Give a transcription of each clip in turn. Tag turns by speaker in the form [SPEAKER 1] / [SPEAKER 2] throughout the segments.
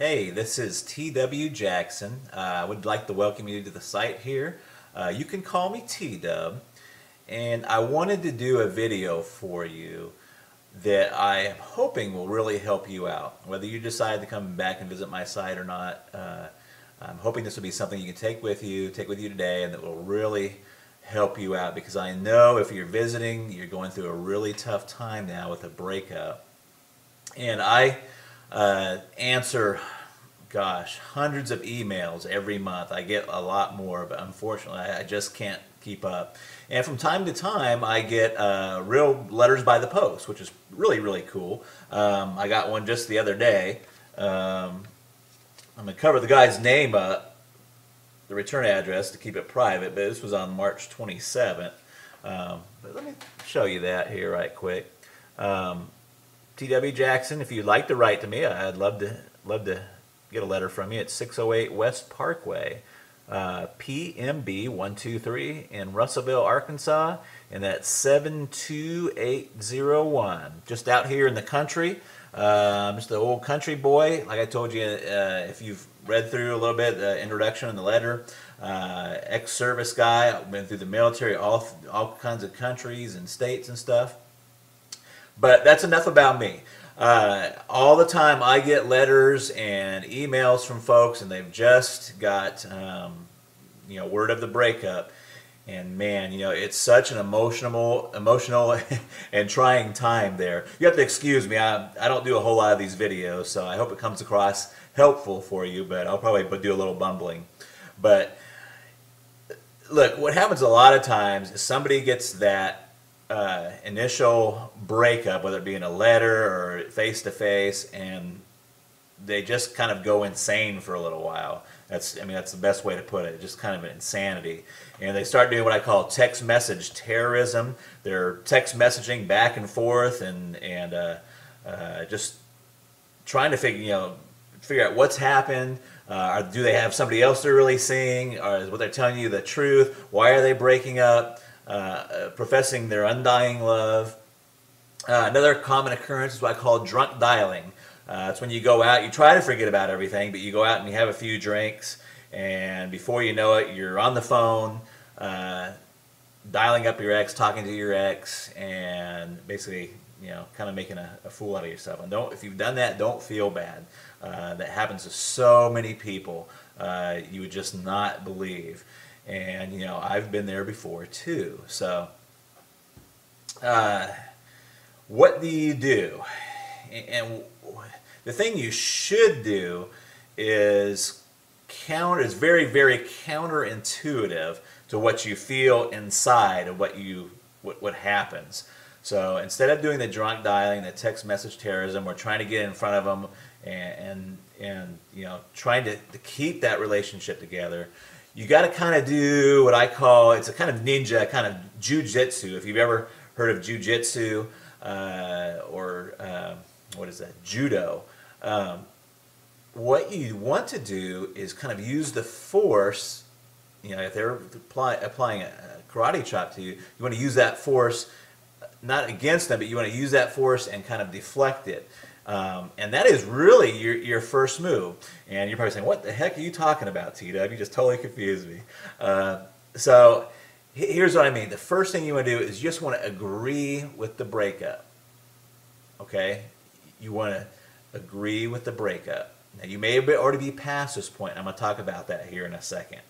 [SPEAKER 1] Hey, this is T.W. Jackson. I would like to welcome you to the site here. You can call me T-Dub, and I wanted to do a video for you that I am hoping will really help you out. Whether you decide to come back and visit my site or not, I'm hoping this will be something you can take with you today, and that will really help you out, because I know if you're visiting, you're going through a really tough time now with a breakup. And I answer, gosh, hundreds of emails every month. I get a lot more, but unfortunately I just can't keep up. And from time to time I get real letters by the post, which is really cool. I got one just the other day. I'm going to cover the guy's name up, the return address, to keep it private, but this was on March 27th. But let me show you that here right quick. T.W. Jackson, if you'd like to write to me, I'd love to get a letter from you. It's 608 West Parkway, PMB 123 in Russellville, Arkansas, and that's 72801. Just out here in the country. Just an old country boy. Like I told you, if you've read through a little bit the introduction and the letter, ex-service guy. I've been through the military, all kinds of countries and states and stuff. But that's enough about me. All the time I get letters and emails from folks, and they've just got word of the breakup. And man, it's such an emotional and trying time there. You have to excuse me. I don't do a whole lot of these videos, so I hope it comes across helpful for you, but I'll probably do a little bumbling. But look, what happens a lot of times is somebody gets that initial breakup, whether it be in a letter or face-to-face, and they just kind of go insane for a little while. That's the best way to put it. Just kind of an insanity. And they start doing what I call text message terrorism. They're text messaging back and forth and just trying to figure out what's happened. Do they have somebody else they're really seeing? Or is what they're telling you the truth? Why are they breaking up? Professing their undying love. Another common occurrence is what I call drunk dialing. It's when you go out, you try to forget about everything, but you go out and you have a few drinks, and before you know it, you're on the phone, dialing up your ex, talking to your ex, and basically, kind of making a fool out of yourself. And if you've done that, don't feel bad. That happens to so many people. You would just not believe. And I've been there before too. So what do you do? And the thing you should do is very counterintuitive to what you feel inside of what happens. So instead of doing the drunk dialing, the text message terrorism, we're trying to get in front of them and trying to keep that relationship together. You got to kind of do what I call, it's a kind of ninja, kind of jujitsu. If you've ever heard of jujitsu or what is that, judo. What you want to do is kind of use the force. If they're applying a karate chop to you, you want to use that force, not against them, but you want to use that force and kind of deflect it. And that is really your first move. And you're probably saying, what the heck are you talking about, T-Dub? You just totally confused me. So here's what I mean. The first thing you want to do is you just want to agree with the breakup. Okay? You want to agree with the breakup. Now, you may already be past this point. I'm going to talk about that here in a second.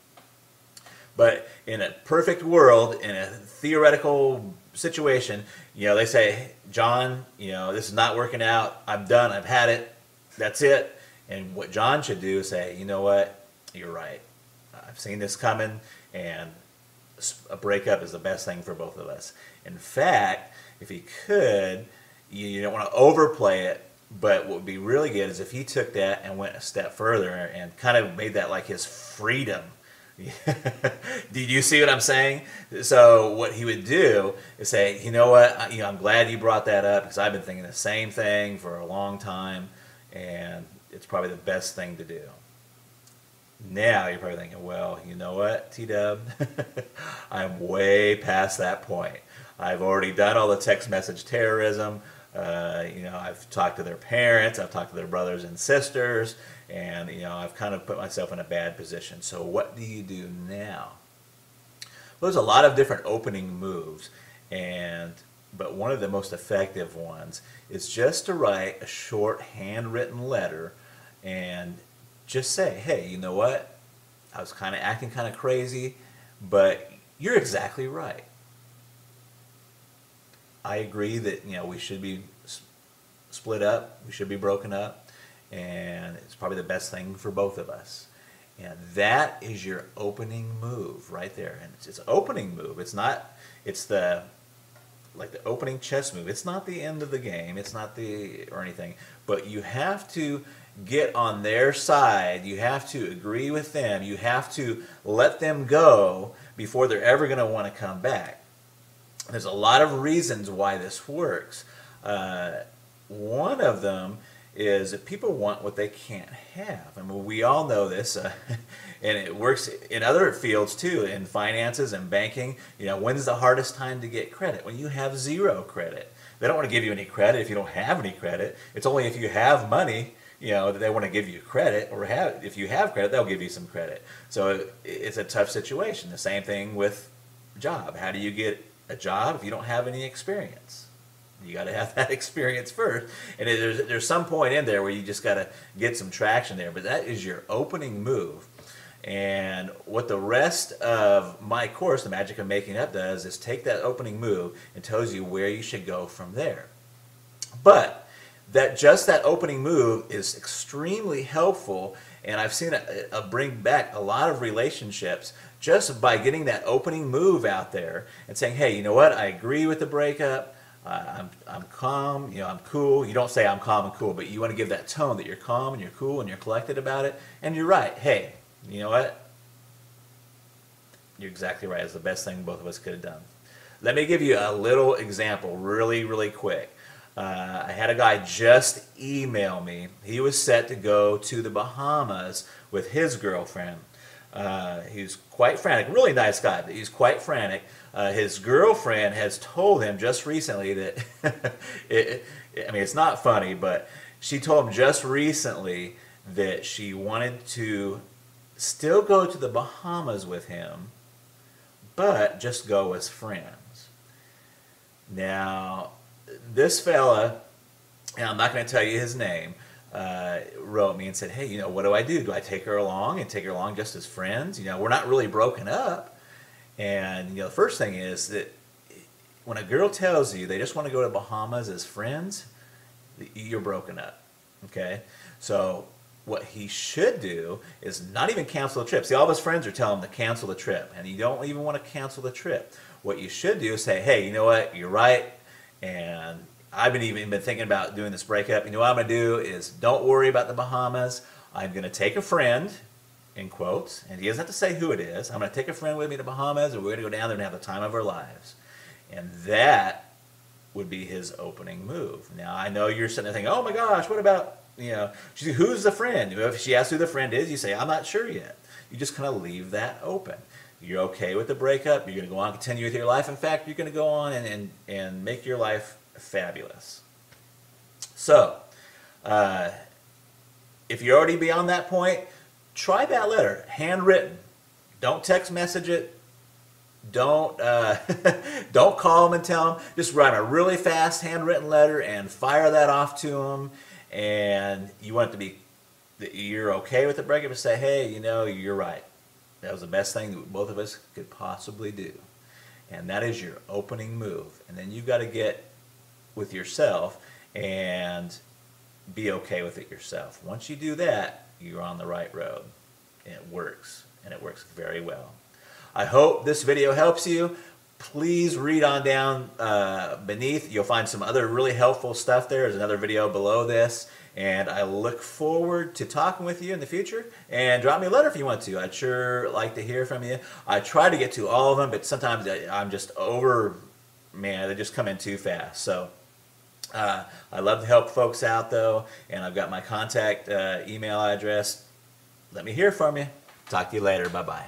[SPEAKER 1] But in a perfect world, in a theoretical situation, they say, John, this is not working out. I'm done. I've had it. That's it. And what John should do is say, you know what? You're right. I've seen this coming, and a breakup is the best thing for both of us. In fact, if he could, you don't want to overplay it, but what would be really good is if he took that and went a step further and kind of made that like his freedom. Did you see what I'm saying? So what he would do is say, you know what, I'm glad you brought that up, because I've been thinking the same thing for a long time, and it's probably the best thing to do. Now you're probably thinking, well, you know what, T-Dub, I'm way past that point. I've already done all the text message terrorism. You know, I've talked to their parents, I've talked to their brothers and sisters, and you know, I've kind of put myself in a bad position. So what do you do now? Well, there's a lot of different opening moves, but one of the most effective ones is just to write a short handwritten letter and just say, hey, you know what? I was kind of acting kind of crazy, but you're exactly right. I agree that, you know, we should be split up, we should be broken up, and it's probably the best thing for both of us. And that is your opening move right there. And it's an opening move. It's not, it's the, like the opening chess move. It's not the end of the game. It's not the, or anything. But you have to get on their side. You have to agree with them. You have to let them go before they're ever going to want to come back. There's a lot of reasons why this works. One of them is that people want what they can't have. I mean, we all know this, and it works in other fields too, in finances and banking. You know, when's the hardest time to get credit? When you have zero credit. They don't want to give you any credit if you don't have any credit. It's only if you have money, you know, that they want to give you credit, or if you have credit, they'll give you some credit. So it's a tough situation. The same thing with job. How do you get a job if you don't have any experience? You got to have that experience first, and there's some point in there where you just got to get some traction there. But that is your opening move, and what the rest of my course, The Magic of Making Up, does is take that opening move and tells you where you should go from there. But just that opening move is extremely helpful, and I've seen it bring back a lot of relationships just by getting that opening move out there and saying, hey, you know what, I agree with the breakup. I'm calm, you know, I'm cool. You don't say I'm calm and cool, but you want to give that tone that you're calm and you're cool and you're collected about it. And you're right. Hey, you know what? You're exactly right. It's the best thing both of us could have done. Let me give you a little example really, really quick. I had a guy just email me. He was set to go to the Bahamas with his girlfriend. He's quite frantic, really nice guy, but he's quite frantic. His girlfriend has told him just recently that, I mean, it's not funny, but she told him just recently that she wanted to still go to the Bahamas with him, but just go as friends. Now, this fella, and I'm not going to tell you his name, wrote me and said, hey, you know, what do I do? Do I take her along and take her along just as friends? You know, we're not really broken up. And, you know, the first thing is that when a girl tells you they just want to go to Bahamas as friends, you're broken up, okay? So what he should do is not even cancel the trip. See, all of his friends are telling him to cancel the trip, and you don't even want to cancel the trip. What you should do is say, hey, you know what, you're right, and I've even been thinking about doing this breakup. You know what I'm going to do is don't worry about the Bahamas. I'm going to take a friend, in quotes, and he doesn't have to say who it is. I'm going to take a friend with me to Bahamas, and we're going to go down there and have the time of our lives. And that would be his opening move. Now, I know you're sitting there thinking, oh my gosh, what about, you know, who's the friend? If she asks who the friend is, you say, I'm not sure yet. You just kind of leave that open. You're okay with the breakup. You're going to go on and continue with your life. In fact, you're going to go on and make your life fabulous. So, if you're already beyond that point, try that letter, handwritten. Don't text message it. Don't don't call them and tell them. Just write a really fast handwritten letter and fire that off to them. And you want it to be that you're okay with the breakup and say, hey, you know, you're right. That was the best thing that both of us could possibly do. And that is your opening move. And then you've got to get with yourself and be okay with it yourself. Once you do that, you're on the right road. And it works. And it works very well. I hope this video helps you. Please read on down beneath. You'll find some other really helpful stuff there. There's another video below this. And I look forward to talking with you in the future. And drop me a letter if you want to. I'd sure like to hear from you. I try to get to all of them, but sometimes I'm just man, they just come in too fast. So I love to help folks out, though. And I've got my contact email address. Let me hear from you. Talk to you later. Bye-bye.